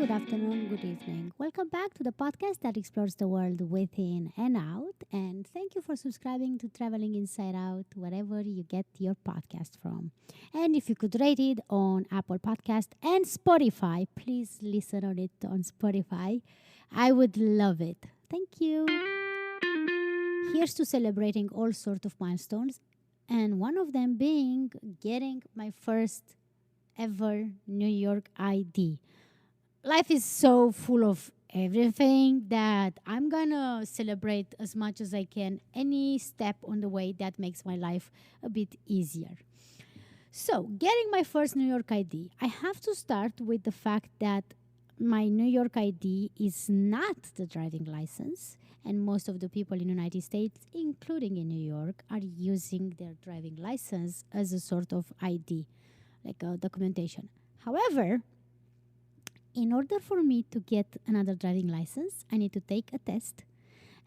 good afternoon, good evening. Welcome back to the podcast that explores the world within and out. And thank you for subscribing to Traveling Inside Out, wherever you get your podcast from. And if you could rate it on Apple Podcast and Spotify, please listen on it on Spotify. I would love it. Thank you. Here's to celebrating all sorts of milestones, and one of them being getting my first ever New York ID. Life is so full of everything that I'm gonna celebrate as much as I can any step on the way that makes my life a bit easier. So, getting my first New York ID, I have to start with the fact that my New York ID is not the driving license, and most of the people in the United States, including in New York, are using their driving license as a sort of ID, like a documentation. However, in order for me to get another driving license, I need to take a test.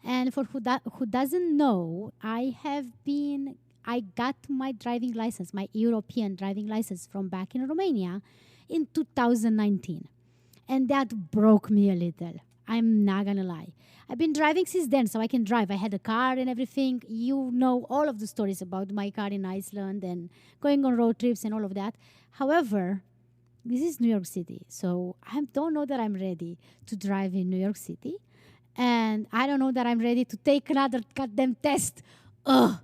And for who doesn't know, I got my driving license, my European driving license from back in Romania in 2019. And that broke me a little. I'm not gonna lie. I've been driving since then, so I can drive. I had a car and everything. You know all of the stories about my car in Iceland and going on road trips and all of that. However, this is New York City, so I don't know that I'm ready to drive in New York City, and I don't know that I'm ready to take another goddamn test. Ugh.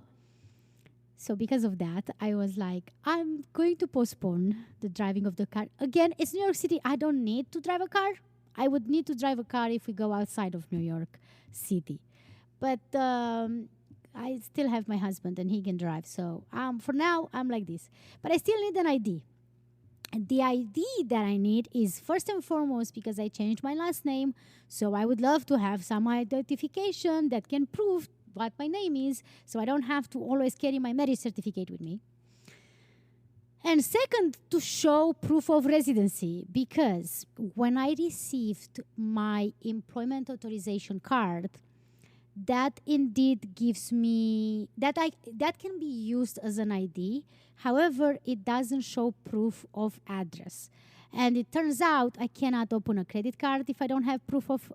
So because of that, I was like, I'm going to postpone the driving of the car. Again, it's New York City. I don't need to drive a car. I would need to drive a car if we go outside of New York City. But I still have my husband and he can drive. So for now, I'm like this. But I still need an ID. And the ID that I need is first and foremost because I changed my last name. So I would love to have some identification that can prove what my name is, so I don't have to always carry my marriage certificate with me. And second, to show proof of residency, because when I received my employment authorization card, that indeed gives me that can be used as an ID. However, it doesn't show proof of address, and it turns out I cannot open a credit card if I don't have proof of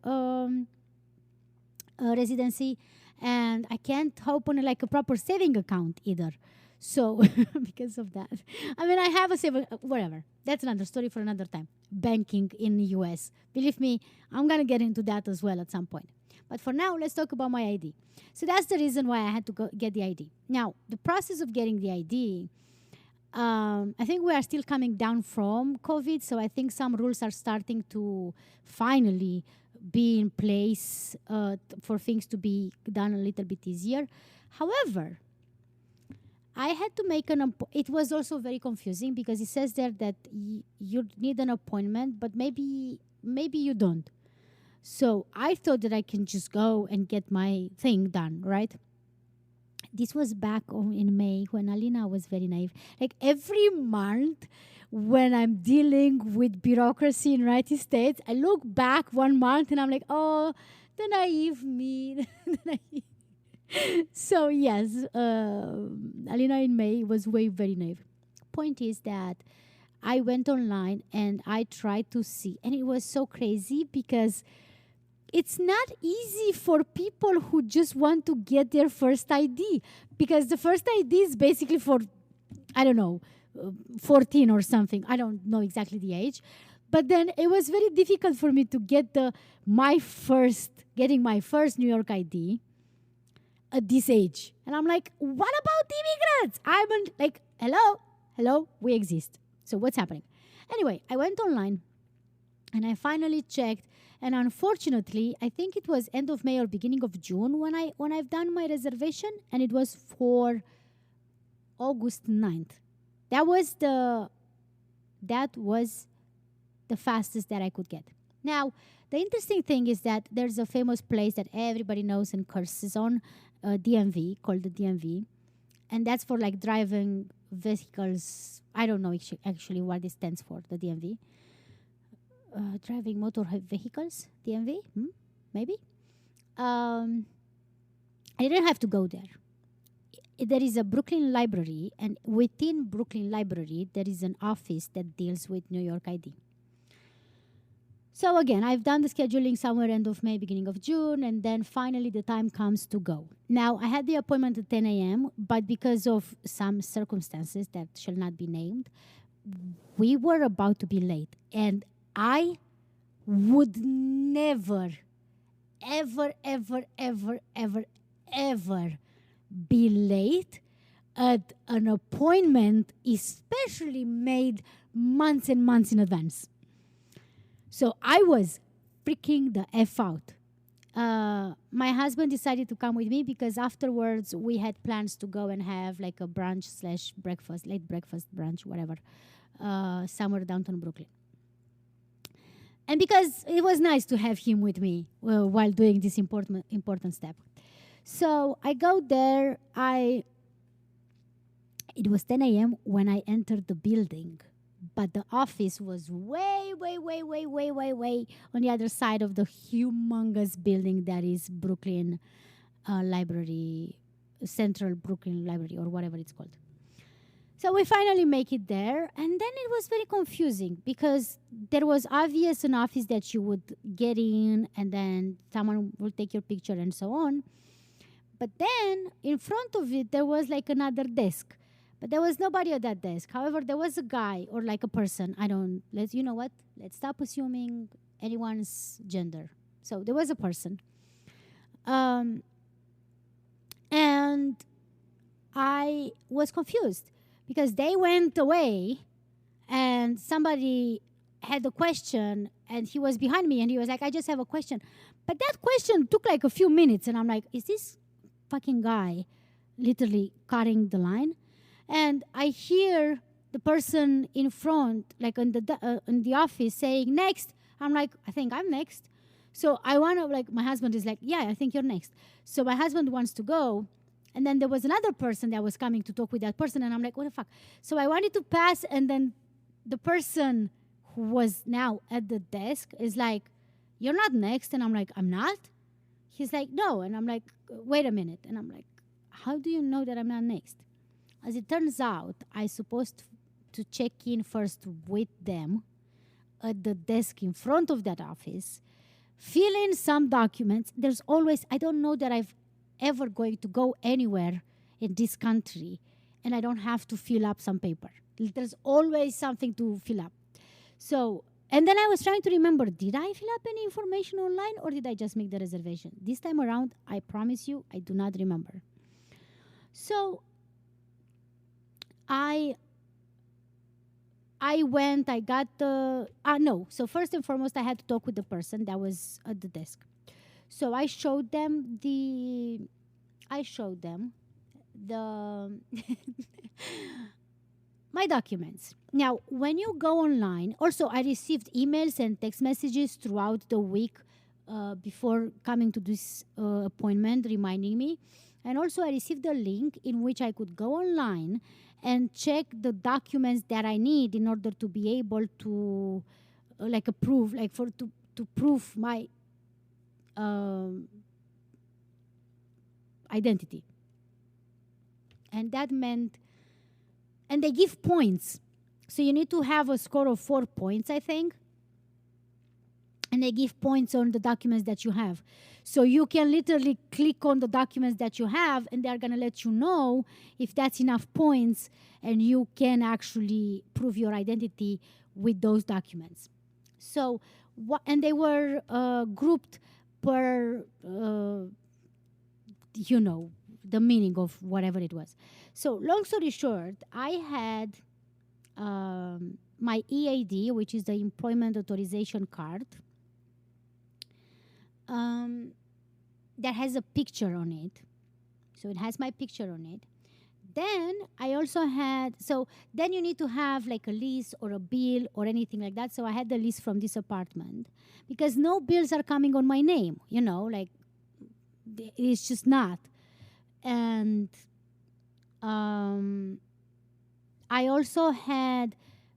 residency, and I can't open like a proper saving account either. So because of that, I mean, I have a saving, whatever. That's another story for another time. Banking in the US. Believe me, I'm going to get into that as well at some point. But for now, let's talk about my ID. So that's the reason why I had to go get the ID. Now, the process of getting the ID, I think we are still coming down from COVID. So I think some rules are starting to finally be in place for things to be done a little bit easier. However, I had to make it was also very confusing because it says there that you need an appointment, but maybe you don't. So I thought that I can just go and get my thing done, right? This was back in May when Alina was very naive. Like every month when I'm dealing with bureaucracy in the United States, I look back 1 month and I'm like, oh, the naive me. So yes, Alina in May was very naive. Point is that I went online and I tried to see, and it was so crazy because it's not easy for people who just want to get their first ID, because the first ID is basically for, I don't know, 14 or something. I don't know exactly the age. But then it was very difficult for me to get getting my first New York ID at this age. And I'm like, what about the immigrants? I'm like, hello, we exist. So what's happening? Anyway, I went online and I finally checked. And unfortunately, I think it was end of May or beginning of June when I've done my reservation, and it was for August 9th. That was the fastest that I could get. Now, the interesting thing is that there's a famous place that everybody knows and curses on, DMV, called the DMV. And that's for like driving vehicles. I don't know actually what it stands for, the DMV. Driving motor vehicles, DMV, maybe. I didn't have to go there. There is a Brooklyn Library, and within Brooklyn Library, there is an office that deals with New York ID. So again, I've done the scheduling somewhere end of May, beginning of June, and then finally the time comes to go. Now I had the appointment at 10 a.m., but because of some circumstances that shall not be named, we were about to be late. And I would never, ever, ever, ever, ever, ever be late at an appointment, especially made months and months in advance. So I was freaking the F out. My husband decided to come with me because afterwards we had plans to go and have like a brunch slash breakfast, late breakfast brunch, whatever, somewhere downtown Brooklyn. And because it was nice to have him with me while doing this important step. So I go there. It was 10 a.m. when I entered the building, but the office was way, way, way, way, way, way, way on the other side of the humongous building that is Brooklyn Library, Central Brooklyn Library, or whatever it's called. So we finally make it there, and then it was very confusing because there was obvious an office that you would get in, and then someone will take your picture and so on. But then in front of it, there was like another desk. But there was nobody at that desk. However, there was a guy or like a person. You know what? Let's stop assuming anyone's gender. So there was a person. And I was confused because they went away and somebody had a question and he was behind me and he was like, I just have a question. But that question took like a few minutes and I'm like, is this fucking guy literally cutting the line? And I hear the person in front, like in the office, saying next. I'm like, I think I'm next. So I want to, like, my husband is like, yeah, I think you're next. So my husband wants to go. And then there was another person that was coming to talk with that person. And I'm like, what the fuck? So I wanted to pass. And then the person who was now at the desk is like, you're not next. And I'm like, I'm not? He's like, no. And I'm like, wait a minute. And I'm like, how do you know that I'm not next? As it turns out, I supposed to check in first with them at the desk in front of that office, fill in some documents. There's always, I don't know that I've ever going to go anywhere in this country and I don't have to fill up some paper. There's always something to fill up. So, and then I was trying to remember, did I fill up any information online or did I just make the reservation? This time around, I promise you, I do not remember. So, I went, I got the, no. So first and foremost, I had to talk with the person that was at the desk. So I showed them the my documents. Now, when you go online, also I received emails and text messages throughout the week before coming to this appointment, reminding me. And also I received a link in which I could go online and check the documents that I need in order to be able to approve, to prove my identity. And that meant, and they give points. So you need to have a score of 4 points, I think. And they give points on the documents that you have. So you can literally click on the documents that you have and they're going to let you know if that's enough points and you can actually prove your identity with those documents. So, and they were grouped per, the meaning of whatever it was. So long story short, I had my EAD, which is the Employment Authorization Card, that has a picture on it. So it has my picture on it. Then I also had, so then you need to have like a lease or a bill or anything like that. So I had the lease from this apartment because no bills are coming on my name, it's just not. And I also had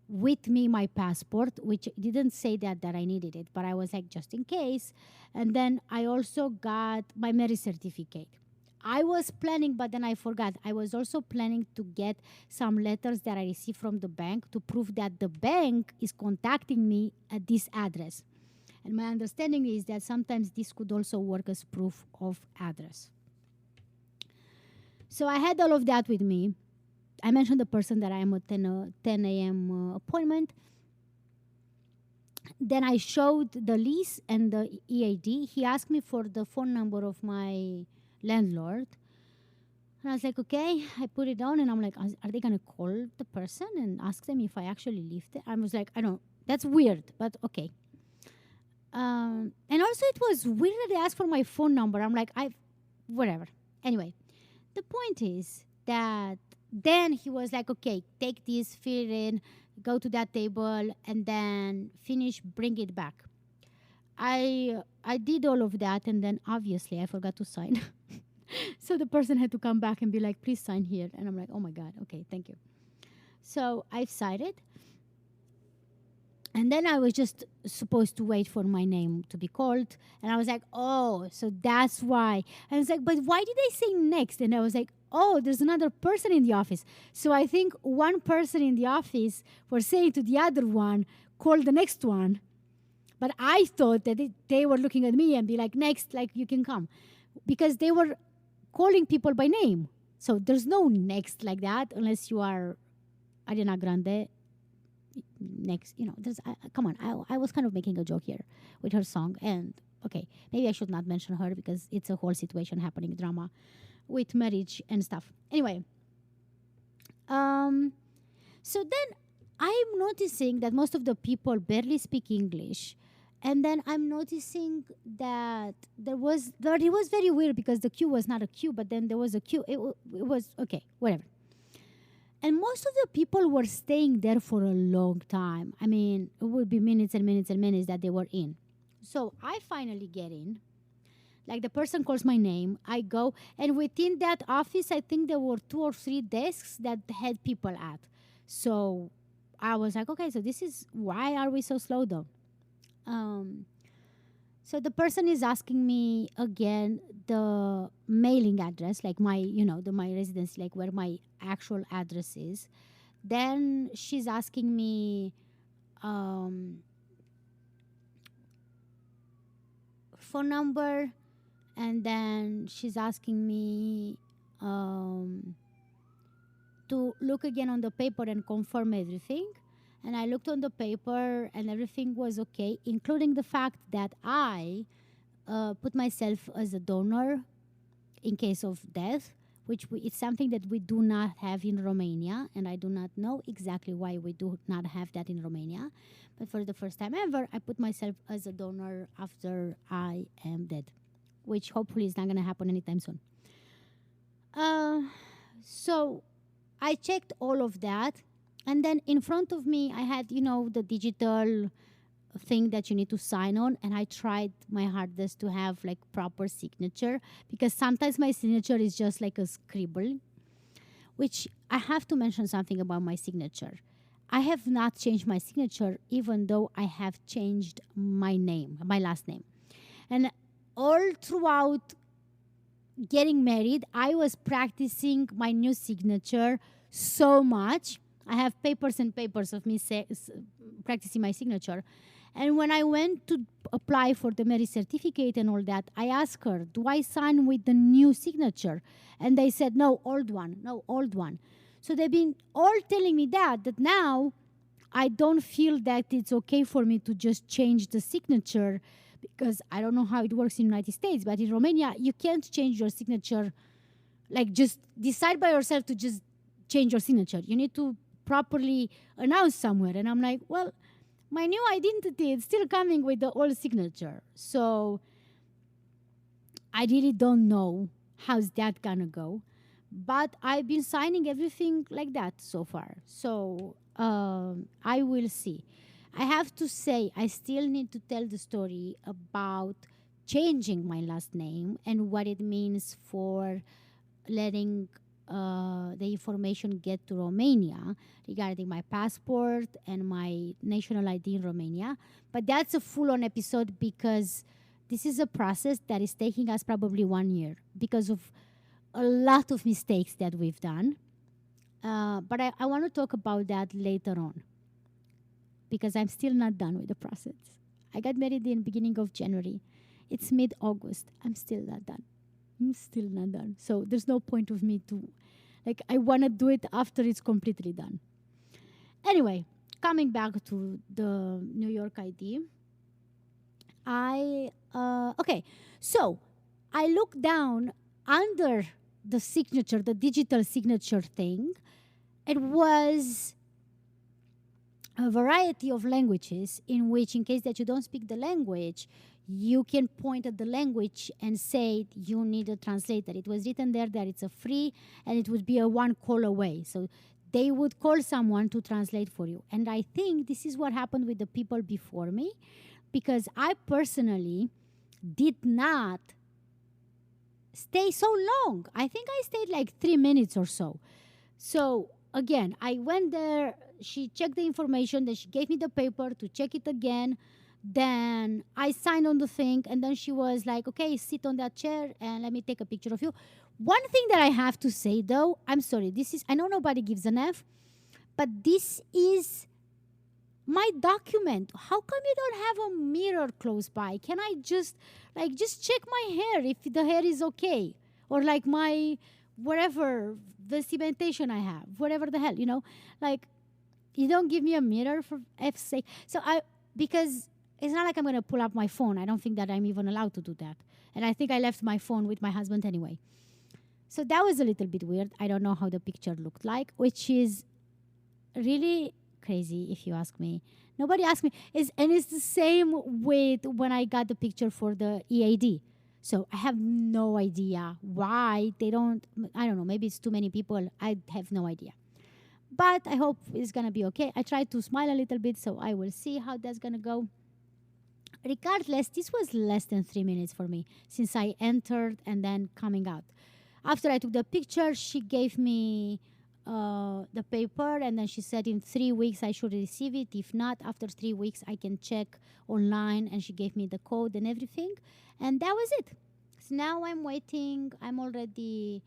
with me my passport, which didn't say that I needed it, but I was like, just in case. And then I also got my marriage certificate. I was planning, but then I forgot. I was also planning to get some letters that I received from the bank to prove that the bank is contacting me at this address. And my understanding is that sometimes this could also work as proof of address. So I had all of that with me. I mentioned the person that I am at 10 a.m. Appointment. Then I showed the lease and the EAD. He asked me for the phone number of my landlord. And I was like, okay. I put it down and I'm like, are they going to call the person and ask them if I actually live there? I was like, I don't, that's weird, but okay. And also it was weird that they asked for my phone number. I'm like, whatever. Anyway, the point is that then he was like, okay, take this, fill it in, go to that table, and then finish, bring it back. I did all of that, and then obviously I forgot to sign. So the person had to come back and be like, please sign here. And I'm like, oh my God, okay, thank you. So I signed it. And then I was just supposed to wait for my name to be called. And I was like, oh, so that's why. And I was like, but why did they say next? And I was like, oh, there's another person in the office. So I think one person in the office was saying to the other one, call the next one. But I thought that they were looking at me and be like, next, like you can come. Because they were calling people by name. So there's no next like that unless you are Ariana Grande. Next, there's come on, I was kind of making a joke here with her song, and okay, maybe I should not mention her because it's a whole situation happening, drama with marriage and stuff. Anyway, so then I'm noticing that most of the people barely speak English, and then I'm noticing that it was very weird because the queue was not a queue, but then there was a queue. It was okay, whatever. And most of the people were staying there for a long time. I mean, it would be minutes and minutes and minutes that they were in. So I finally get in. Like the person calls my name. I go. And within that office, I think there were 2 or 3 desks that had people at. So I was like, okay, so this is why are we so slow though? So the person is asking me again the mailing address, like my, my residence, like where my actual address is. Then she's asking me phone number, and then she's asking me to look again on the paper and confirm everything. And I looked on the paper and everything was okay, including the fact that I put myself as a donor in case of death, which it's something that we do not have in Romania. And I do not know exactly why we do not have that in Romania. But for the first time ever, I put myself as a donor after I am dead, which hopefully is not going to happen anytime soon. So I checked all of that. And then in front of me, I had, the digital thing that you need to sign on. And I tried my hardest to have like proper signature, because sometimes my signature is just like a scribble, which I have to mention something about my signature. I have not changed my signature, even though I have changed my name, my last name. And all throughout getting married, I was practicing my new signature so much. I have papers and papers of me practicing my signature. And when I went to apply for the marriage certificate and all that, I asked her, do I sign with the new signature? And they said, no, old one, no, old one. So they've been all telling me that now I don't feel that it's okay for me to just change the signature, because I don't know how it works in the United States, but in Romania, you can't change your signature, like just decide by yourself to just change your signature. You need to properly announced somewhere. And I'm like, well, my new identity is still coming with the old signature. So I really don't know how's that gonna go. But I've been signing everything like that so far. So I will see. I have to say, I still need to tell the story about changing my last name and what it means for letting the information get to Romania regarding my passport and my national ID in Romania. But that's a full-on episode, because this is a process that is taking us probably 1 year because of a lot of mistakes that we've done. But I want to talk about that later on, because I'm still not done with the process. I got married in beginning of January. It's mid-August. I'm still not done. I'm still not done. So there's no point of me to, like, I want to do it after it's completely done. Anyway, coming back to the New York ID, okay, so I look down under the signature, the digital signature thing. It was a variety of languages in which, in case that you don't speak the language, you can point at the language and say you need a translator. It was written there that it's a free and it would be a one call away. So they would call someone to translate for you. And I think this is what happened with the people before me, because I personally did not stay so long. I think I stayed like 3 minutes or so. So again, I went there, she checked the information, then she gave me the paper to check it again. Then I signed on the thing, and then she was like, okay, sit on that chair and let me take a picture of you. One thing that I have to say though, I'm sorry, I know nobody gives an F, but this is my document. How come you don't have a mirror close by? Can I just check my hair if the hair is okay? Or like my whatever vestimentation I have, whatever the hell, like you don't give me a mirror for F's sake. Because it's not like I'm going to pull up my phone. I don't think that I'm even allowed to do that. And I think I left my phone with my husband anyway. So that was a little bit weird. I don't know how the picture looked like, which is really crazy if you ask me. Nobody asked me. And it's the same with when I got the picture for the EAD. So I have no idea why they don't, I don't know, maybe it's too many people. I have no idea. But I hope it's going to be okay. I tried to smile a little bit, so I will see how that's going to go. Regardless, this was less than 3 minutes for me since I entered and then coming out. After I took the picture, she gave me the paper, and then she said in 3 weeks I should receive it. If not, after 3 weeks I can check online, and she gave me the code and everything. And that was it. So now I'm waiting. I'm already,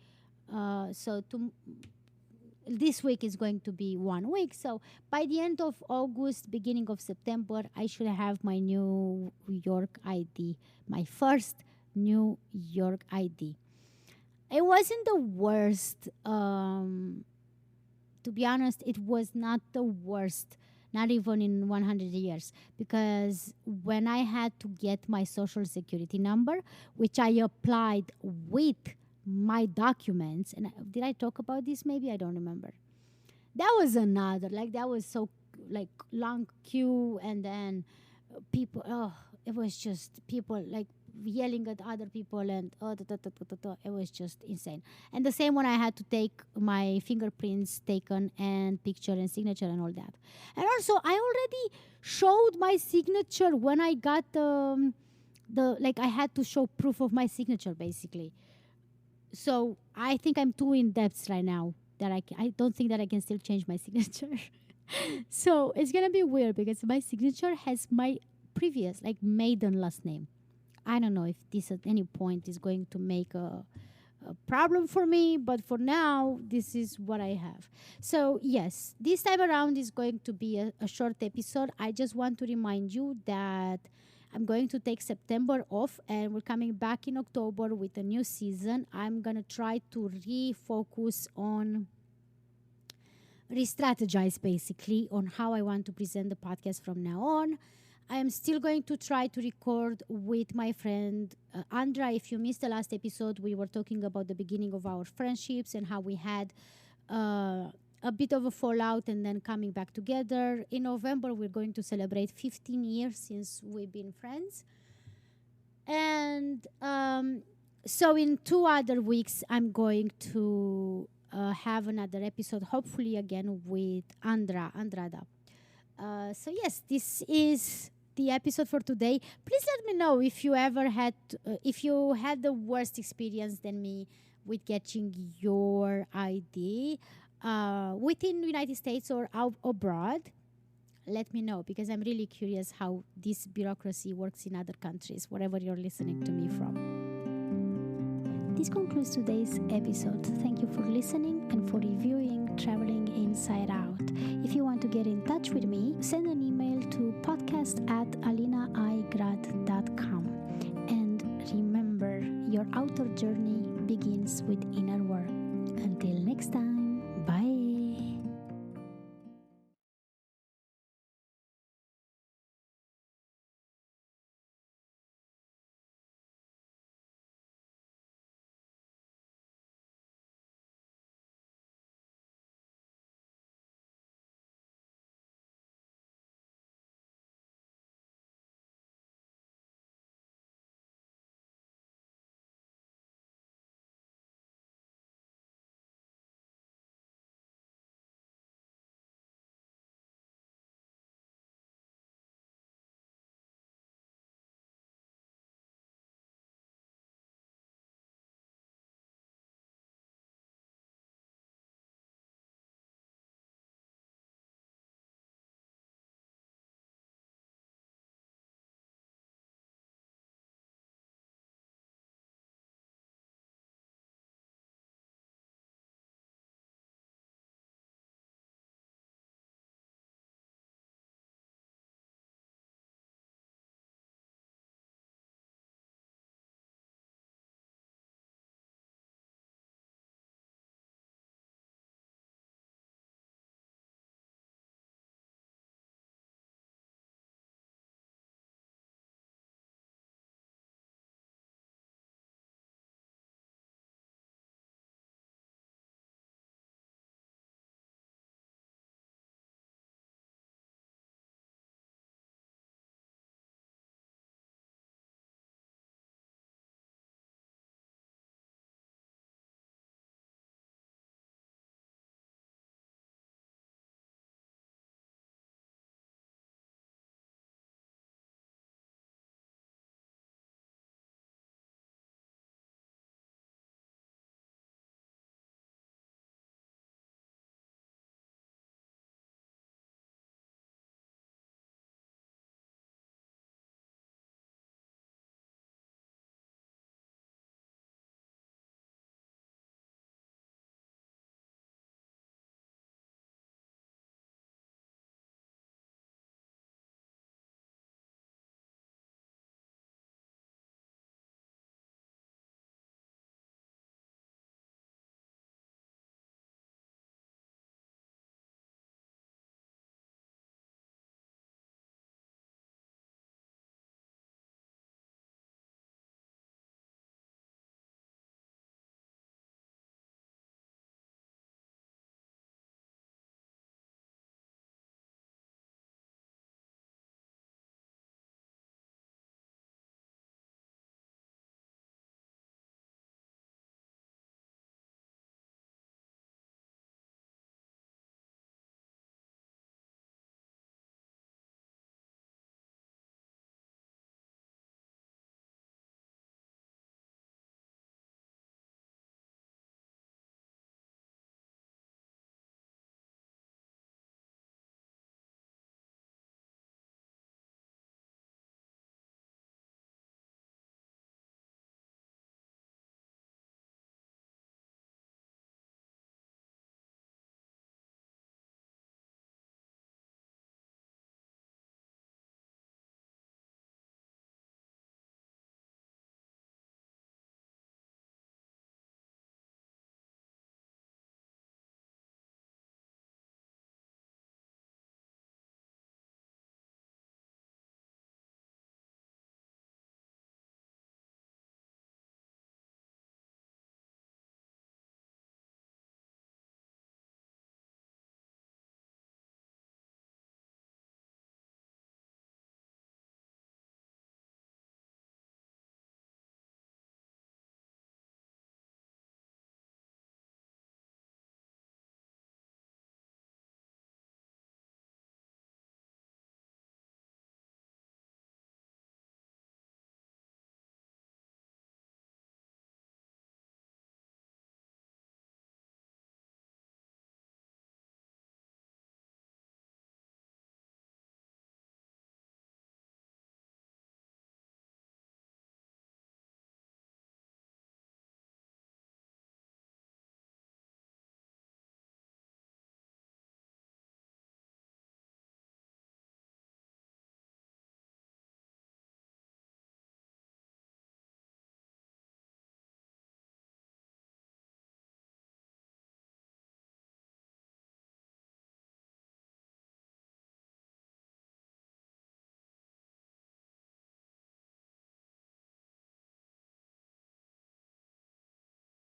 this week is going to be 1 week. So by the end of August, beginning of September, I should have my New York ID, my first New York ID. It wasn't the worst. To be honest, it was not the worst, not even in 100 years. Because when I had to get my social security number, which I applied with my documents, and did I talk about this? Maybe I don't remember. That was another, like that was so like long queue, and then people. Oh, it was just people like yelling at other people, and it was just insane. And the same when I had to take my fingerprints taken and picture and signature and all that. And also, I already showed my signature when I got I had to show proof of my signature basically. So I think I'm too in depth right now that I don't think that I can still change my signature. So it's gonna be weird because my signature has my previous maiden last name. I don't know if this at any point is going to make a problem for me, but for now this is what I have. So yes, this time around is going to be a short episode. I just want to remind you that I'm going to take September off, and we're coming back in October with a new season. I'm going to try to refocus on, re-strategize basically on how I want to present the podcast from now on. I am still going to try to record with my friend Andra. If you missed the last episode, we were talking about the beginning of our friendships and how we had a bit of a fallout and then coming back together. In November, we're going to celebrate 15 years since we've been friends. And so in 2 other weeks, I'm going to have another episode, hopefully again with Andrada. So yes, this is the episode for today. Please let me know if you ever had, if you had the worst experience than me with getting your ID. Within the United States or out abroad, let me know, because I'm really curious how this bureaucracy works in other countries, wherever you're listening to me from. This concludes today's episode. Thank you for listening and for reviewing Traveling Inside Out. If you want to get in touch with me, send an email to podcast@alinaigrad.com. And remember, your outer journey begins with inner work. Until next time.